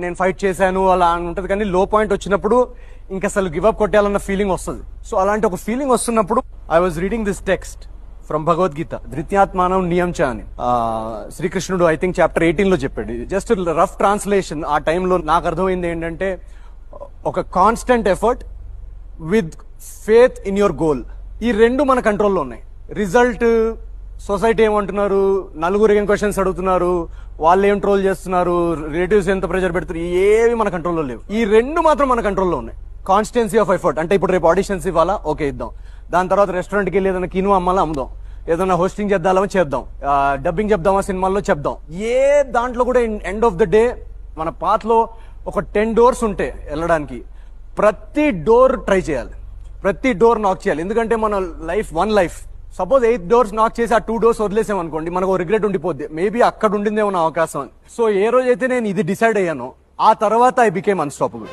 నేను ఫైట్ చేశాను అలా అని ఉంటది, కానీ లో పాయింట్ వచ్చినప్పుడు ఇంకా అసలు గివప్ కొట్టాలన్న ఫీలింగ్ వస్తుంది. సో అలాంటి ఒక ఫీలింగ్ వస్తున్నప్పుడు I was reading this text from Bhagavad Gita, ధృత్యాత్మానం నియం చ అని శ్రీకృష్ణుడు ఐ థింక్ చాప్టర్ 18 లో చెప్పాడు. Just rough translation. ఆ టైంలో నాకు అర్థమైంది ఏంటంటే, ఒక constant effort with faith in your goal, ఈ రెండు మన కంట్రోల్లో ఉన్నాయి. రిజల్ట్ సొసైటీ ఏమంటున్నారు, నలుగురు ఏం క్వశ్చన్స్ అడుగుతున్నారు, వాళ్ళు ఏం ట్రోల్ చేస్తున్నారు, రిలేటివ్స్ ఎంత ప్రెషర్ పెడుతున్నారు, ఏవి మన కంట్రోల్లో లేవు. ఈ రెండు మాత్రం మన కంట్రోల్లో ఉన్నాయి. కాన్స్టెన్సీ ఆఫ్ ఎఫర్ట్ అంటే ఇప్పుడు రేపు ఆడిషన్స్ ఇవ్వాలా, ఓకే ఇద్దాం. దాని తర్వాత రెస్టారెంట్కి వెళ్ళి ఏదైనా కిను అమ్మాలా అమ్ముదాం, ఏదైనా హోస్టింగ్ చేద్దామని చేద్దాం, డబ్బింగ్ చెప్దామా సినిమాల్లో చెప్దాం. ఏ దాంట్లో కూడా ఎండ్ ఆఫ్ ద డే మన పాత్లో ఒక 10 doors ఉంటే వెళ్ళడానికి, ప్రతి డోర్ ట్రై చేయాలి, ప్రతి డోర్ నాక్ చేయాలి. ఎందుకంటే మన life one life. Suppose 8 doors నాక్ చేసి ఆ 2 doors వదిలేసాం అనుకోండి, మనకు రిగ్రెట్ ఉండిపోద్ది, మేబీ అక్కడ ఉండిందేమో నా అవకాశం అని. సో ఏ రోజైతే నేను ఇది డిసైడ్ అయ్యానో, ఆ తర్వాత ఐ బికేమ్ అన్స్టాపబుల్.